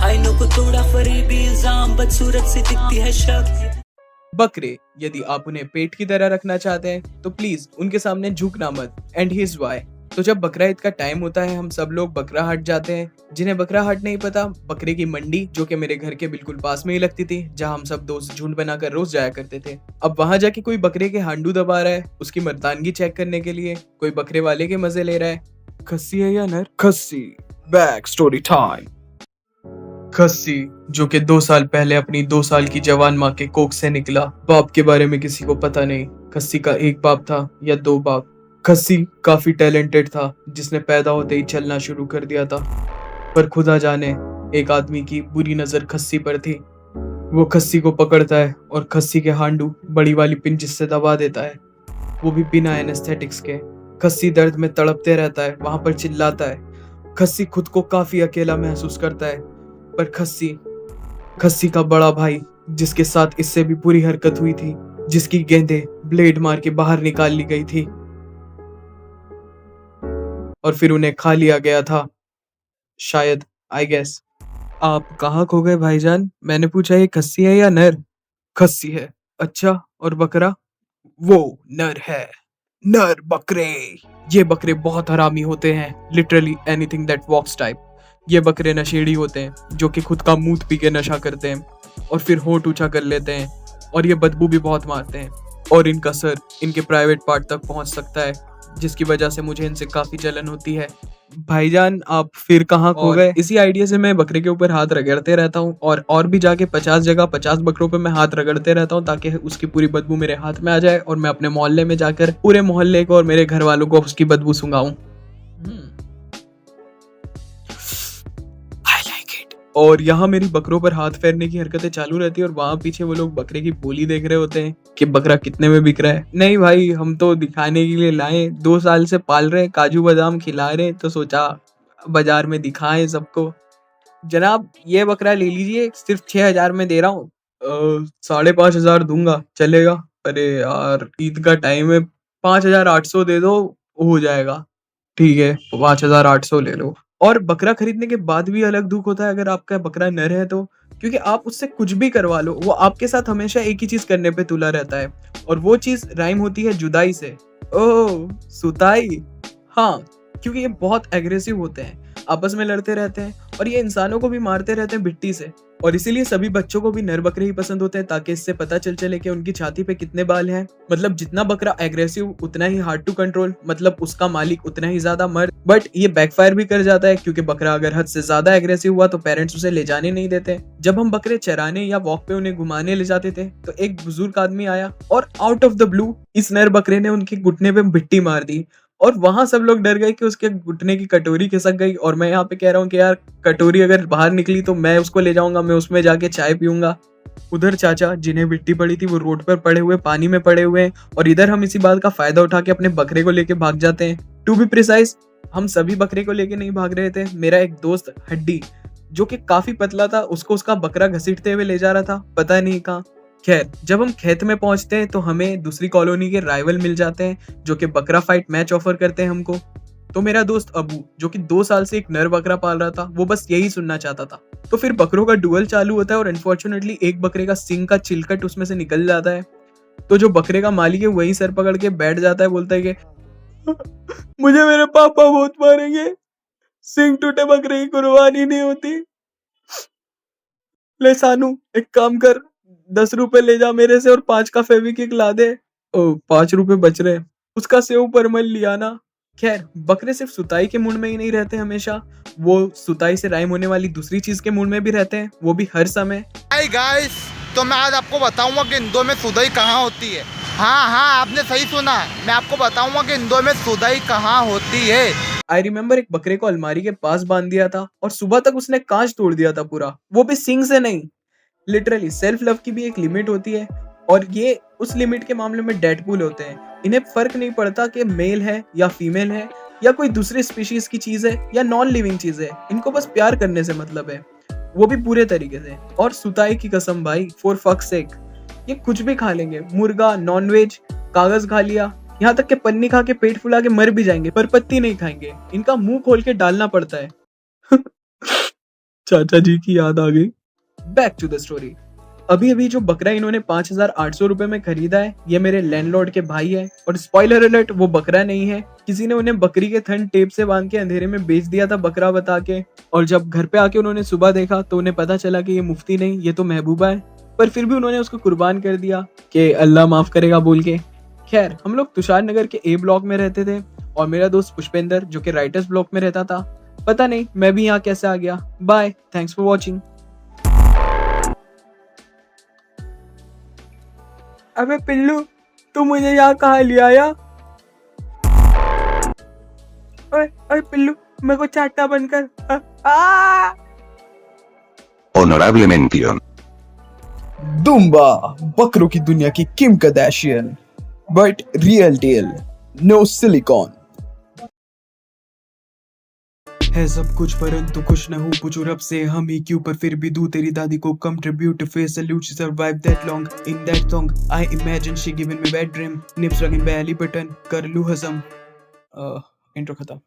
आईनों को तोड़ा फरेबी इल्जाम, बदसूरत से दिखती है शक। बकरे, यदि आप उन्हें पेट की तरह रखना चाहते हैं तो प्लीज उनके सामने झुकना मत। And here's why. तो जब बकरा ईद का टाइम होता है हम सब लोग बकरा हाट जाते हैं। जिन्हें बकरा हाट नहीं पता, बकरे की मंडी जो कि मेरे घर के बिल्कुल पास में ही लगती थी, जहां हम सब दोस्त झुंड बनाकर रोज जाया करते थे। अब वहां जाके कोई बकरे के हांडू दबा रहा है उसकी मर्दानगी चेक करने के लिए, कोई बकरे वाले के मजे ले रहा है। खस्सी है या नर? खस्सी। Back story time. खस्सी जो कि 2 साल पहले अपनी 2 साल की जवान माँ के कोख से निकला। बाप के बारे में किसी को पता नहीं, खस्सी का एक बाप था या 2 बाप। खस्सी काफी टैलेंटेड था जिसने पैदा होते ही चलना शुरू कर दिया था, पर खुदा जाने एक आदमी की बुरी नजर खस्सी पर थी। वो खस्सी को पकड़ता है और खस्सी के हांडू बड़ी वाली पिंच से दबा देता है, वो भी बिना एनेस्थेटिक्स के। खस्सी दर्द में तड़पते रहता है, वहां पर चिल्लाता है। खस्सी खुद को काफी अकेला महसूस करता है, पर खस्सी का बड़ा भाई जिसके साथ इससे भी बुरी हरकत हुई थी, जिसकी गेंदें ब्लेड मार के बाहर निकाल ली गई थी और फिर उन्हें खा लिया गया था शायद, आई गेस। आप कहाँ खो गए भाईजान? मैंने पूछा ये खस्सी है या नर? खस्सी है। अच्छा, और बकरा? वो नर है। नर बकरे। ये बकरे बहुत हरामी होते हैं, literally anything that walks type. ये बकरे नशेड़ी होते हैं जो कि खुद का मूत पी के नशा करते हैं और फिर होंठ ऊंचा कर लेते हैं, और ये बदबू भी बहुत मारते हैं और इनका सर इनके प्राइवेट पार्ट तक पहुंच सकता है, जिसकी वजह से मुझे इनसे काफी जलन होती है। भाईजान आप फिर कहाँ खो गए? इसी आइडिया से मैं बकरे के ऊपर हाथ रगड़ते रहता हूँ और भी जाके 50 जगह 50 बकरों पे मैं हाथ रगड़ते रहता हूँ ताकि उसकी पूरी बदबू मेरे हाथ में आ जाए और मैं अपने मोहल्ले में जाकर पूरे मोहल्ले को और मेरे घर वालों को उसकी बदबू सुंघाऊं। और यहाँ मेरी बकरों पर हाथ फेरने की हरकतें चालू रहती है और वहां पीछे वो लोग बकरे की बोली देख रहे होते हैं कि बकरा कितने में बिक रहा है। नहीं भाई, हम तो दिखाने के लिए लाए, 2 साल से पाल रहे, काजू बादाम खिला रहे, तो सोचा बाजार में दिखाएं सबको। जनाब ये बकरा ले लीजिए, सिर्फ 6,000 में दे रहा हूँ। 5,500 दूंगा, चलेगा? अरे यार ईद का टाइम है, 5,800 दे दो, हो जाएगा। ठीक है 5,800 ले लो। और बकरा खरीदने के बाद भी अलग दुख होता है अगर आपका बकरा नर है तो, क्योंकि आप उससे कुछ भी करवा लो वो आपके साथ हमेशा एक ही चीज करने पे तुला रहता है, और वो चीज राइम होती है जुदाई से। ओह सुताई। हाँ, क्योंकि ये बहुत एग्रेसिव होते हैं, आपस में लड़ते रहते हैं और ये इंसानों को भी मारते रहते हैं बिट्टी से, और इसीलिए सभी बच्चों को भी नर बकरे ही पसंद होते हैं ताकि इससे पता चले कि उनकी छाती पे कितने बाल हैं। मतलब जितना बकरा एग्रेसिव उतना ही हार्ड टू कंट्रोल, मतलब उसका मालिक उतना ही ज्यादा मर्द। बट ये बैकफायर भी कर जाता है क्योंकि बकरा अगर हद से ज्यादा एग्रेसिव हुआ तो पेरेंट्स उसे ले जाने नहीं देते। जब हम बकरे चराने या वॉक पे उन्हें घुमाने ले जाते थे तो एक बुजुर्ग आदमी आया और आउट ऑफ द ब्लू इस नर बकरे ने उनके घुटने पे मिट्टी मार दी, और वहां सब लोग डर गए कि उसके घुटने की कटोरी खिसक गई। और मैं यहाँ पे कह रहा हूँ कि यार कटोरी अगर बाहर निकली तो मैं उसको ले जाऊंगा, मैं उसमें जाके चाय पीऊंगा। उधर चाचा जिन्हें मिट्टी पड़ी थी वो रोड पर पड़े हुए पानी में पड़े हुए हैं, और इधर हम इसी बात का फायदा उठा के अपने बकरे को लेके भाग जाते हैं। टू बी प्रिसाइज, हम सभी बकरे को लेके नहीं भाग रहे थे। मेरा एक दोस्त हड्डी जो कि काफी पतला था, उसको उसका बकरा घसीटते हुए ले जा रहा था, पता नहीं कहाँ। खैर जब हम खेत में पहुंचते हैं तो हमें दूसरी कॉलोनी के राइवल मिल जाते हैं जो कि बकरा फाइट मैच ऑफर करते हैं हमको। तो मेरा दोस्त अबू जो कि 2 साल से एक नर बकरा पाल रहा था, वो बस यही सुनना चाहता था। तो फिर बकरों का डुअल चालू होता है और अनफॉर्चुनेटली एक बकरे का सिंग का चिलकट उसमें से निकल जाता है। तो जो बकरे का मालिक है वही सर पकड़ के बैठ जाता है, बोलता है कि मुझे मेरे पापा बहुत मारेंगे, सिंग टूटे बकरे की कुर्बानी नहीं होती। ले सानू एक काम कर, 10 रुपए ले जा मेरे से और 5 का फेविक्विक ला दे। ओ 5 रुपए बच रहे, उसका सेव परमल लिया ना। खैर बकरे सिर्फ सुताई के मूड में ही नहीं रहते हमेशा, वो सुताई से राइम होने वाली दूसरी चीज के मूड में भी रहते हैं, वो भी हर समय। हाय गाइस, तो मैं आज आपको बताऊंगा कि इंदौर में सुधाई कहाँ होती है। हाँ आपने सही सुना, मैं आपको बताऊंगा कि इंदौर में सुधाई कहाँ होती है। आई रिमेम्बर एक बकरे को अलमारी के पास बांध दिया था और सुबह तक उसने कांच तोड़ दिया था पूरा, वो भी सिंग से नहीं। लिटरली सेल्फ लव की भी एक लिमिट होती है, और ये उस लिमिट के मामले में डेडपूल होते हैं। इन्हें फर्क नहीं पड़ता कि मेल है या फीमेल है या कोई दूसरी स्पीशीज की चीज है या नॉन लिविंग चीज है, इनको बस प्यार करने से मतलब है, वो भी पूरे तरीके से। और सुताई की कसम भाई, फॉर फक सेक, ये कुछ भी खा लेंगे, मुर्गा, नॉनवेज, कागज खा लिया, यहाँ तक के पन्नी खा के पेट फुला के मर भी जाएंगे, पर पत्ती नहीं खाएंगे। इनका मुंह खोल के डालना पड़ता है। चाचा जी की याद आ गई। Back to the story. अभी अभी जो बकरा इन्होंने 5,800 रुपए में खरीदा है, ये मेरे लैंडलॉर्ड के भाई है। और स्पॉइलर अलर्ट, वो बकरा नहीं है, किसी ने उन्हें बकरी के थन टेप से बांध के अंधेरे में बेच दिया था बकरा बता के। और जब घर पे आके उन्होंने सुबह देखा तो उन्हें पता चला कि ये मुफ्ती नहीं, ये तो महबूबा है। पर फिर भी उन्होंने उसको कुर्बान कर दिया कि अल्लाह माफ करेगा बोल के। खैर, हम लोग तुषार नगर के ए ब्लॉक में रहते थे और मेरा दोस्त पुष्पेंद्र जो कि राइटर्स ब्लॉक में रहता था। पता नहीं मैं भी यहाँ कैसे आ गया। Bye, thanks for watching. अबे पिल्लू, तू मुझे यहाँ कहाँ ले आया? ओए ओए पिल्लू, मेरे को चाटा बनकर Honorable mención. दुम्बा, बकरों की दुनिया की Kim Kardashian, but real tail, no silicone. है सब कुछ परंतु खुश न हूँ, पूछो रब से हम ही क्यों, पर फिर भी दूं तेरी दादी को कम tribute, face salute, she survive that long in that song, I imagine she given me bad dream, निप्स रगिन बैली बटन कर लूं हजम। इंट्रो खत्म।